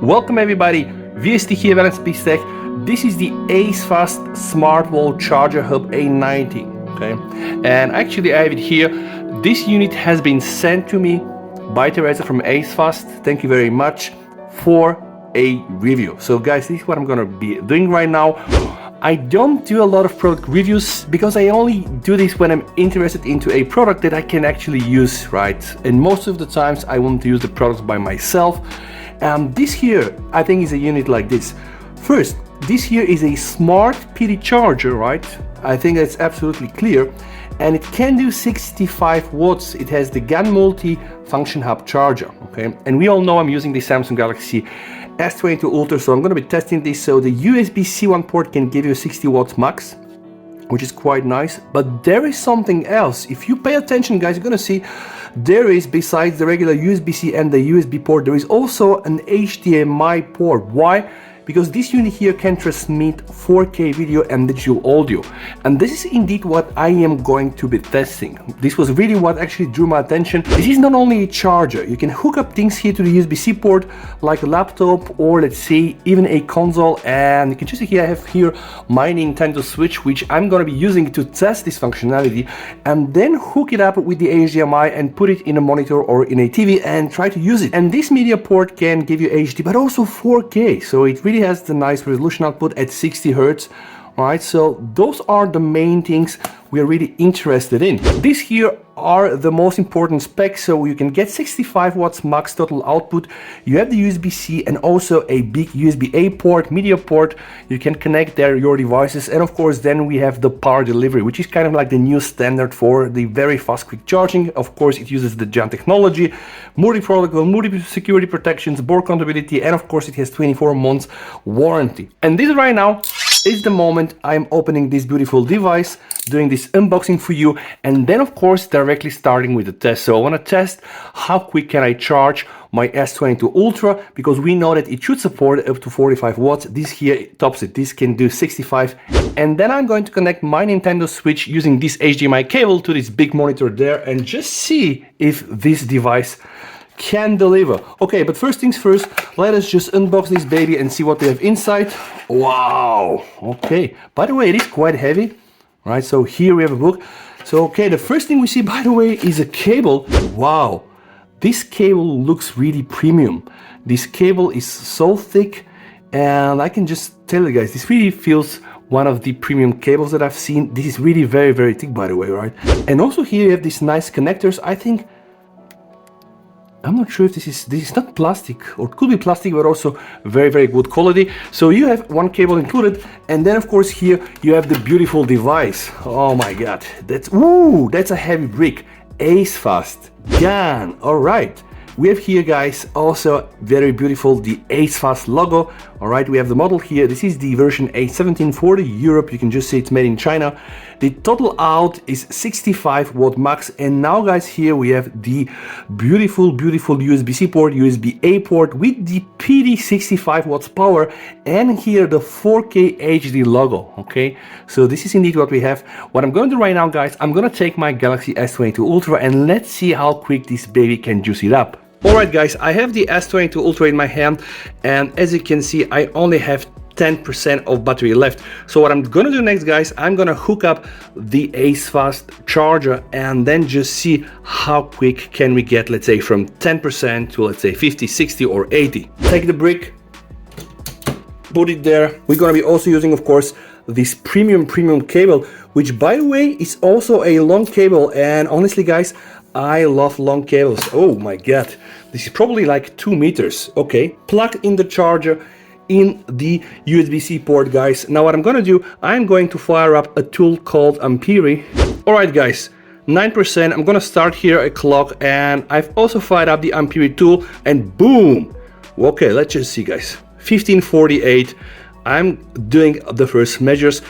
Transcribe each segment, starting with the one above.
Welcome everybody, VST here at Space Tech. This is the ACEFAST Smart Charger Hub A90, okay? And actually I have it here. This unit has been sent to me by Teresa from ACEFAST. Thank you very much for a review. So guys, this is what I'm gonna be doing right now. I don't do a lot of product reviews because I only do this when I'm interested into a product that I can actually use, right? And most of the times I want to use the products by myself. This here, I think, is a unit like this. First, this here is a smart PD charger, right? I think that's absolutely clear. And it can do 65 watts. It has the GaN multi-function hub charger, okay? And we all know I'm using the Samsung Galaxy S22 Ultra, so I'm going to be testing this. So the USB-C 1 port can give you 60 watts max, which is quite nice. But there is something else. If you pay attention, guys, you're going to see there is, besides the regular USB-C and the USB port, there is also an HDMI port. Why? Because this unit here can transmit 4K video and digital audio. And this is indeed what I am going to be testing. This was really what actually drew my attention. This is not only a charger. You can hook up things here to the USB-C port, like a laptop or let's say even a console. And you can just see here, I have here my Nintendo Switch, which I'm going to be using to test this functionality, and then hook it up with the HDMI and put it in a monitor or in a TV and try to use it. And this media port can give you HD, but also 4K. So it really has the nice resolution output at 60 Hz. All right, so those are the main things we're really interested in. These here are the most important specs. So you can get 65 watts max total output. You have the USB-C and also a big USB-A port, media port. You can connect there your devices. And of course, then we have the power delivery, which is kind of like the new standard for the very fast quick charging. Of course, it uses the GaN technology, multi-protocol, multi-security protections, board compatibility, and of course, it has 24 months warranty. And this right now is the moment I'm opening this beautiful device, doing this unboxing for you, and then of course directly starting with the test. So I want to test how quick can I charge my S22 Ultra, because we know that it should support up to 45 watts. This here tops it. This can do 65. And then I'm going to connect my Nintendo Switch using this HDMI cable to this big monitor there and just see if this device can deliver. Okay, but first things first, let us just unbox this baby and see what we have inside. Wow, okay. By the way, it is quite heavy, right? So here we have a book. So, okay, the first thing we see, by the way, is a cable. Wow, this cable looks really premium. This cable is so thick, and I can just tell you guys, this really feels one of the premium cables that I've seen. This is really very, very thick, by the way, right? And also here you have these nice connectors. I'm not sure if this is not plastic, or could be plastic, but also very, very good quality. So you have one cable included, and then of course here you have the beautiful device. Oh my god, that's a heavy brick. ACEFAST GaN. All right, we have here, guys, also very beautiful the ACEFAST logo. All right, we have the model here. This is the version A17 for the Europe. You can just see it's made in China. The total out is 65 watt max. And now, guys, here we have the beautiful USB-C port, USB-A port with the PD 65 watts power, and here the 4K HD logo. Okay, so this is indeed what we have. What I'm going to do right now, guys, I'm going to take my Galaxy S22 Ultra and let's see how quick this baby can juice it up. Alright guys, I have the S22 Ultra in my hand, and as you can see, I only have 10% of battery left. So what I'm gonna do next, guys, I'm gonna hook up the ACEFAST charger and then just see how quick can we get, let's say, from 10% to, let's say, 50, 60 or 80. Take the brick, put it there. We're gonna be also using, of course, this premium cable, which by the way is also a long cable. And honestly, guys, I love long cables. Oh my god, this is probably like 2 meters. Okay, plug in the charger in the USB-C port, guys. Now what I'm gonna do, I'm going to fire up a tool called Ampere. All right guys, 9%. I'm gonna start here a clock, and I've also fired up the Ampere tool, and boom. Okay, let's just see, guys. 1548. I'm doing the first measures.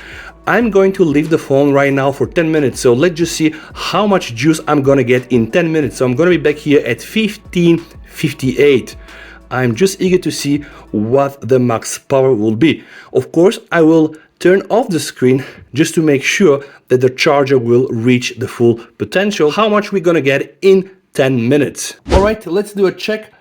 I'm going to leave the phone right now for 10 minutes. So let's just see how much juice I'm gonna get in 10 minutes. So I'm gonna be back here at 1558. I'm just eager to see what the max power will be. Of course, I will turn off the screen just to make sure that the charger will reach the full potential. How much we're gonna get in 10 minutes. All right, let's do a check.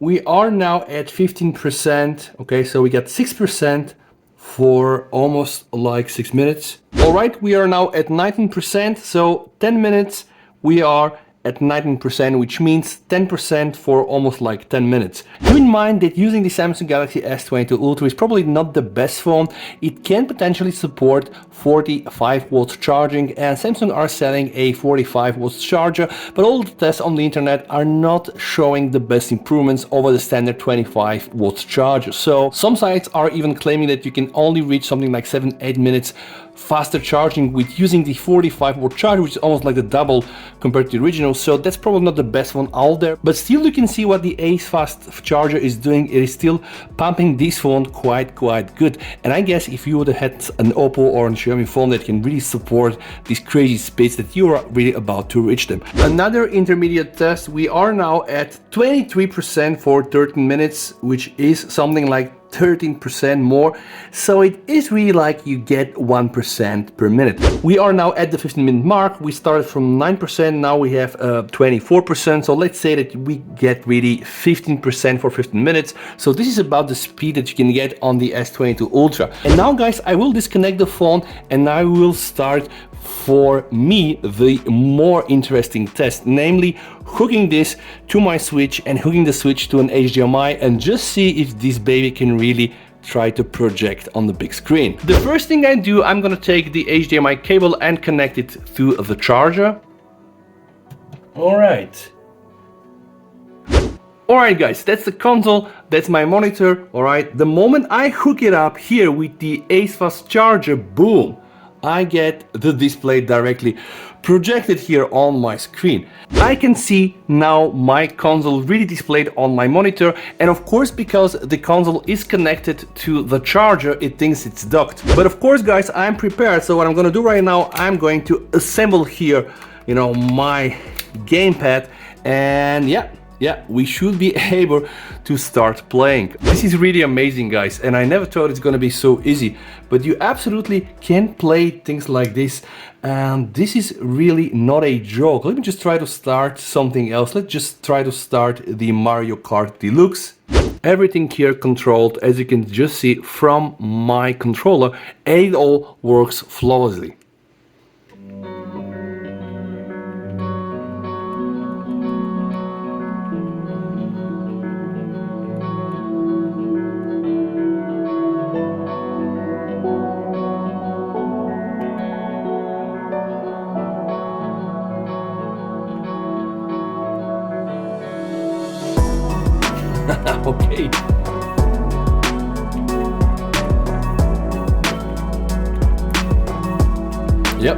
We are now at 15%. Okay, so we got 6% for almost like 6 minutes. All right, we are now at 19%. So 10 minutes, we are at 19%, which means 10% for almost like 10 minutes. Keep in mind that using the Samsung Galaxy S22 Ultra is probably not the best phone. It can potentially support 45 watts charging, and Samsung are selling a 45 watts charger, but all the tests on the internet are not showing the best improvements over the standard 25 watts charger. So some sites are even claiming that you can only reach something like 7-8 minutes faster charging with using the 45 watt charger, which is almost like the double compared to the original. So that's probably not the best one out there, but still you can see what the ACEFAST charger is doing. It is still pumping this phone quite good. And I guess if you would have had an Oppo or a Xiaomi phone that can really support these crazy speeds, that you are really about to reach them. Another intermediate test, we are now at 23% for 13 minutes, which is something like 13% more, so it is really like you get 1% per minute. We are now at the 15-minute mark. We started from 9%, now we have 24%, so let's say that we get really 15% for 15 minutes. So this is about the speed that you can get on the S22 Ultra. And now guys, I will disconnect the phone and I will start, for me, the more interesting test, namely hooking this to my switch and hooking the switch to an HDMI and just see if this baby can really try to project on the big screen. The first thing I do, I'm gonna take the HDMI cable and connect it to the charger. Alright guys, that's the console, that's my monitor. Alright, the moment I hook it up here with the ACEFAST charger, boom, I get the display directly projected here on my screen. I can see now my console really displayed on my monitor, and of course, because the console is connected to the charger, it thinks it's docked. But of course guys, I'm prepared, so what I'm gonna do right now, I'm going to assemble here, you know, my gamepad, and yeah, we should be able to start playing. This is really amazing guys, and I never thought it's gonna be so easy, but you absolutely can play things like this, and this is really not a joke. Let me just try to start something else. Let's just try to start the Mario Kart Deluxe. Everything here controlled, as you can just see, from my controller, and it all works flawlessly. Okay. Yeah.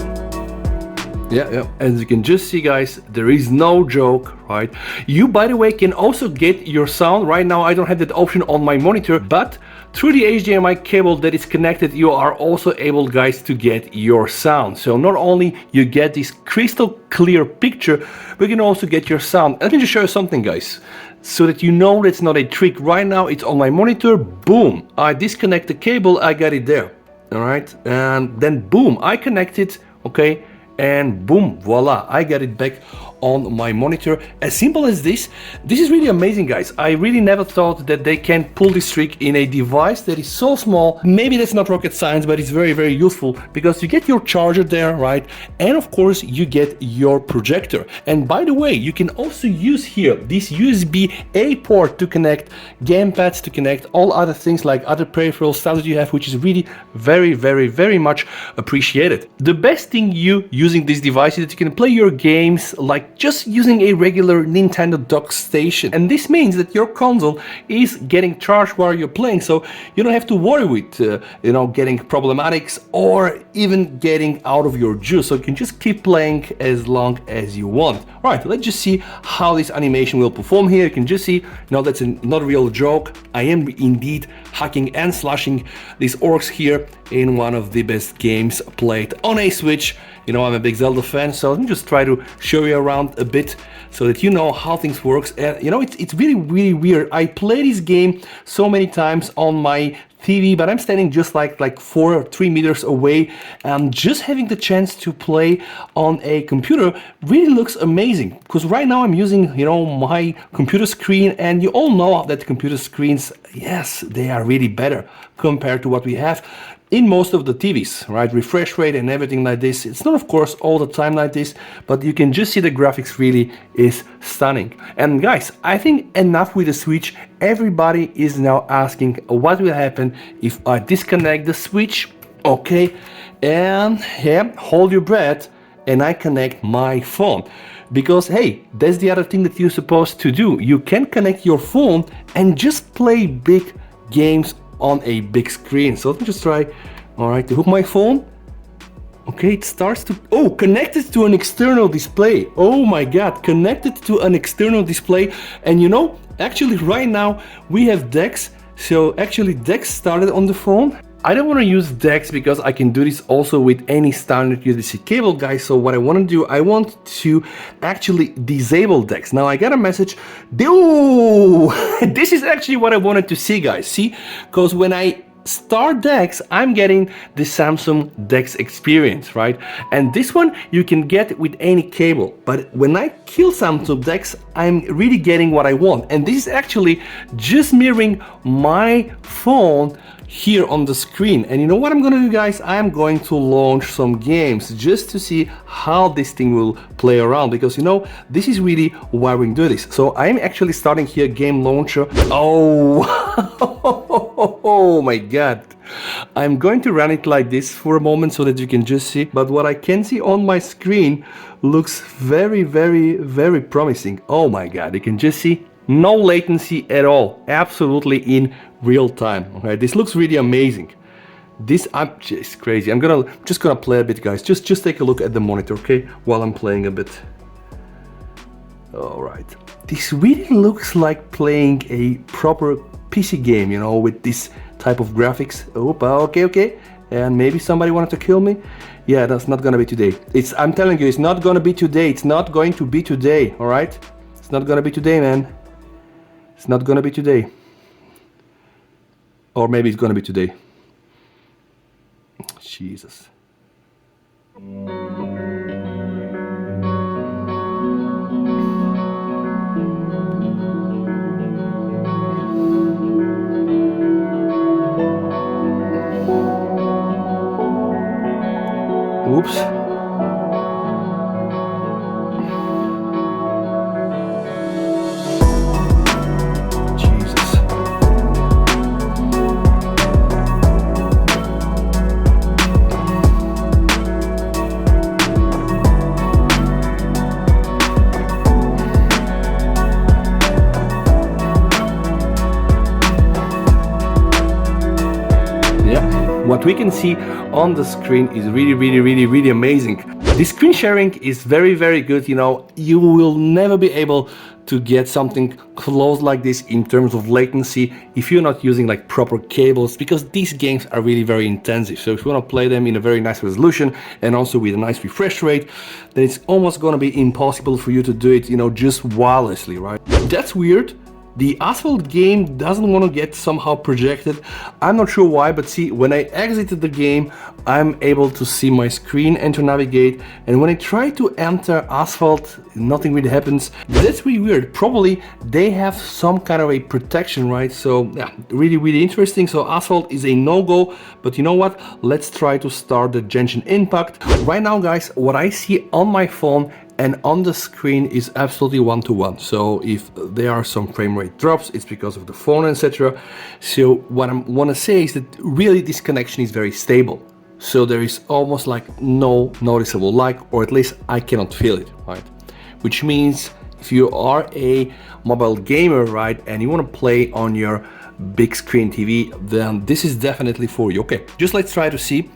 As you can just see guys, there is no joke, right? You, by the way, can also get your sound. Right now I don't have that option on my monitor, but through the HDMI cable that is connected, you are also able, guys, to get your sound. So not only you get this crystal clear picture, but you can also get your sound. Let me just show you something, guys, so that you know that's not a trick. Right now it's on my monitor, boom, I disconnect the cable, I got it there. All right, and then boom, I connect it, okay, and boom, voila, I get it back on my monitor. As simple as this. This is really amazing, guys. I really never thought that they can pull this trick in a device that is so small. Maybe that's not rocket science, but it's very useful, because you get your charger there, right? And of course you get your projector. And by the way, you can also use here this USB-A port to connect gamepads, to connect all other things like other peripheral stuff that you have, which is really very much appreciated. The best thing using this device is that you can play your games like just using a regular Nintendo dock station, and this means that your console is getting charged while you're playing, so you don't have to worry with you know, getting problematics or even getting out of your juice. So you can just keep playing as long as you want. All right, let's just see how this animation will perform here. You can just see, you know, that's not a real joke. I am indeed hacking and slashing these orcs here in one of the best games played on a Switch. You know, I'm a big Zelda fan, so let me just try to show you around a bit so that you know how things works. And you know, it's really weird. I play this game so many times on my TV, but I'm standing just like 4 or 3 meters away, and just having the chance to play on a computer really looks amazing. Because right now I'm using, you know, my computer screen, and you all know that computer screens, yes, they are really better compared to what we have in most of the TVs, right? Refresh rate and everything like this. It's not, of course, all the time like this, but you can just see the graphics really is stunning. And guys, I think enough with the switch. Everybody is now asking what will happen if I disconnect the switch. Okay, and yeah, hold your breath, and I connect my phone. Because hey, that's the other thing that you're supposed to do. You can connect your phone and just play big games on a big screen. So let me just try, all right, to hook my phone. Okay, it starts to, oh, connected to an external display. Oh my God, connected to an external display. And you know, actually right now we have DeX. So actually DeX started on the phone. I don't want to use DeX because I can do this also with any standard USB-C cable, guys. So what I want to do, I want to actually disable DeX. Now I got a message. Oh, this is actually what I wanted to see, guys. See, because when I start DeX, I'm getting the Samsung DeX experience, right? And this one you can get with any cable. But when I kill Samsung DeX, I'm really getting what I want. And this is actually just mirroring my phone here on the screen. And you know what I'm gonna do, guys? I'm going to launch some games just to see how this thing will play around, because you know, this is really why we do this. So I'm actually starting here game launcher. Oh, oh my God. I'm going to run it like this for a moment so that you can just see, but what I can see on my screen looks very, very, very promising. Oh my God, you can just see no latency at all, absolutely in real time. Okay, this looks really amazing. This, I'm just crazy. I'm just gonna play a bit, guys. Just take a look at the monitor, okay, while I'm playing a bit. All right, this really looks like playing a proper PC game, you know, with this type of graphics. Oh, okay, and maybe somebody wanted to kill me. Yeah, that's not gonna be today. I'm telling you, it's not gonna be today. It's not going to be today. All right, it's not gonna be today, man. It's not gonna be today. Or maybe it's gonna be today. Jesus. Oops. What we can see on the screen is really amazing. The screen sharing is very good. You know, you will never be able to get something close like this in terms of latency if you're not using like proper cables, because these games are really very intensive. So if you want to play them in a very nice resolution and also with a nice refresh rate, then it's almost going to be impossible for you to do it, you know, just wirelessly, right? That's weird. The ACEFAST game doesn't want to get somehow projected. I'm not sure why, but see, when I exited the game, I'm able to see my screen and to navigate. And when I try to enter ACEFAST, nothing really happens. That's really weird. Probably they have some kind of a protection, right? So yeah, really interesting. So ACEFAST is a no-go, but you know what? Let's try to start the Genshin Impact. Right now, guys, what I see on my phone and on the screen is absolutely one-to-one. So if there are some frame rate drops, it's because of the phone, etc. So what I want to say is that really this connection is very stable. So there is almost like no noticeable lag, or at least I cannot feel it, right? Which means if you are a mobile gamer, right, and you want to play on your big screen TV, then this is definitely for you. Okay, just let's try to see.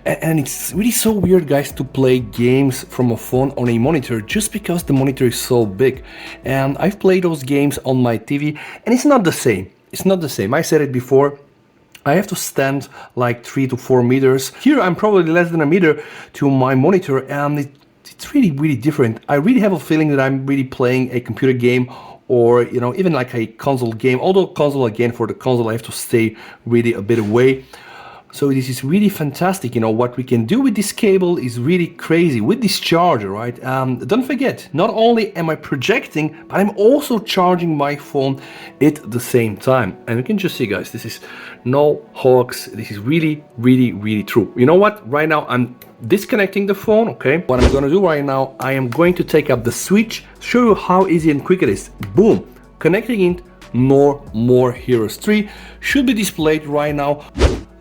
And it's really so weird, guys, to play games from a phone on a monitor just because the monitor is so big. And I've played those games on my TV and it's not the same. It's not the same. I said it before. I have to stand like 3 to 4 meters. Here I'm probably less than a meter to my monitor, and it's really different. I really have a feeling that I'm really playing a computer game or even like a console game. Although console, again, for the console I have to stay really a bit away. So this is really fantastic. What we can do with this cable is really crazy with this charger, right? Don't forget, not only am I projecting, but I'm also charging my phone at the same time. And you can just see, guys, this is no hoax. This is really, really, really true. You know what? Right now I'm disconnecting the phone, okay? What I'm gonna do right now, I am going to take up the switch, show you how easy and quick it is. Boom, connecting it. No More Heroes 3 should be displayed right now.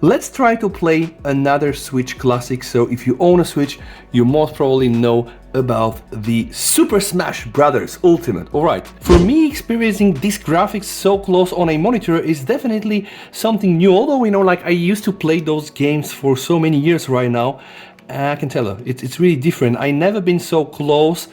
Let's try to play another Switch classic. So if you own a Switch, you most probably know about the Super Smash Bros. Ultimate. Alright, for me, experiencing these graphics so close on a monitor is definitely something new. Although, like I used to play those games for so many years right now, I can tell you, it's really different. I never been so close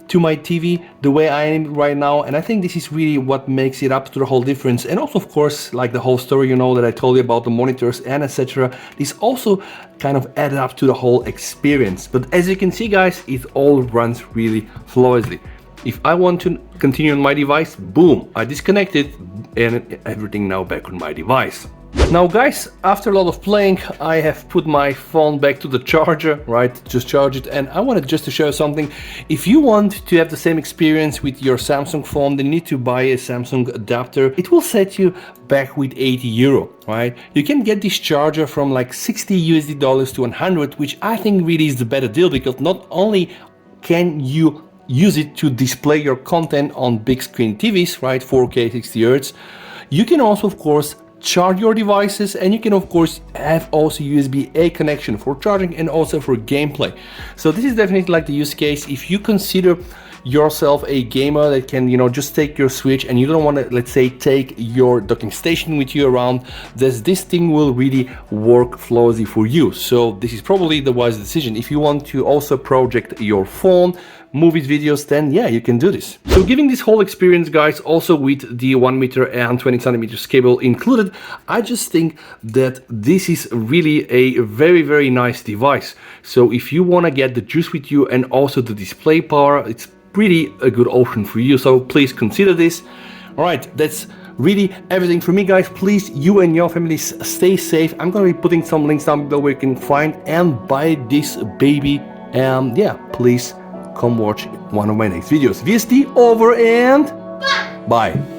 to my TV the way I am right now, and I think this is really what makes it up to the whole difference. And also, of course, like the whole story that I told you about the monitors and etc., this also kind of added up to the whole experience. But as you can see, guys, it all runs really flawlessly. If I want to continue on my device, boom, I disconnect it and everything now back on my device. Now, guys, after a lot of playing, I have put my phone back to the charger, right? Just charge it. And I wanted just to show you something. If you want to have the same experience with your Samsung phone, then you need to buy a Samsung adapter. It will set you back with 80 euro, right? You can get this charger from like 60 USD dollars to 100, which I think really is the better deal, because not only can you use it to display your content on big screen TVs, right? 4K 60 Hz. You can also, of course, charge your devices, and you can of course have also USB-A connection for charging and also for gameplay. So this is definitely like the use case if you consider yourself a gamer that can just take your Switch and you don't want to, let's say, take your docking station with you around. This thing will really work flawlessly for you. So this is probably the wise decision. If you want to also project your phone, movies, videos, then yeah, you can do this. So giving this whole experience, guys, also with the 1 meter and 20 centimeters cable included, I just think that this is really a very, very nice device. So if you want to get the juice with you and also the display power, it's pretty a good option for you. So please consider this. All right, that's really everything for me, guys. Please, you and your families, stay safe. I'm going to be putting some links down below where you can find and buy this baby. And yeah, please come watch one of my next videos. VST over and bye.